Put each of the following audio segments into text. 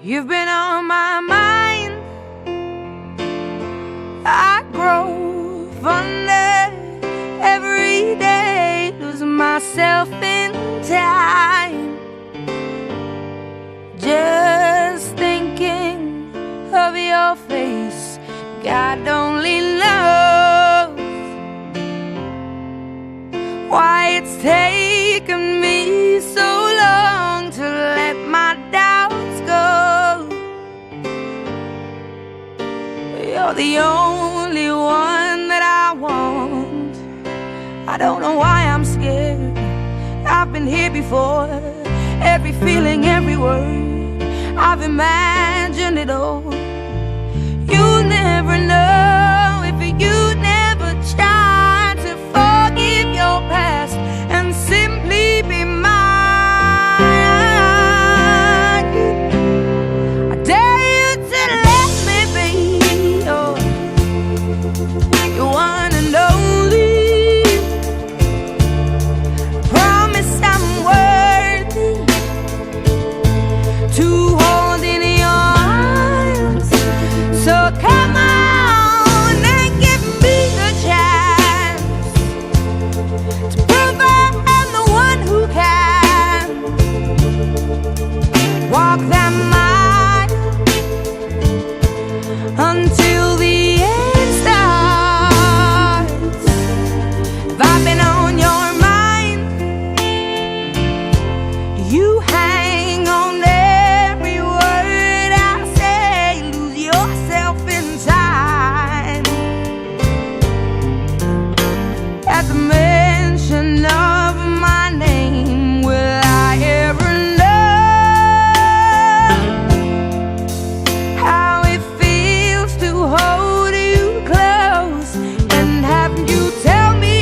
You've been on my mind. I grow fonder every day, lose myself in time, just thinking of your face. God only knows why it's taken me so long to let my doubts go. You're the only one that I want. I don't know why I'm scared. I've been here before. Every feeling, every word, I've imagined it all. You never know if you never try to forgive your past and simply be mine. I dare you to let me be your one and only. Promise I'm worthy to hold in your arms. So come on and give me the chance to prove I'm the one who can walk that mile until the end starts. If I've been on your mind, you hang on every word I say, lose yourself in time. At the mention of my name, will I ever know how it feels to hold you close and have you tell me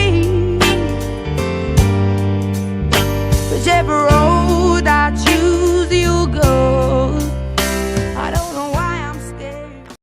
whichever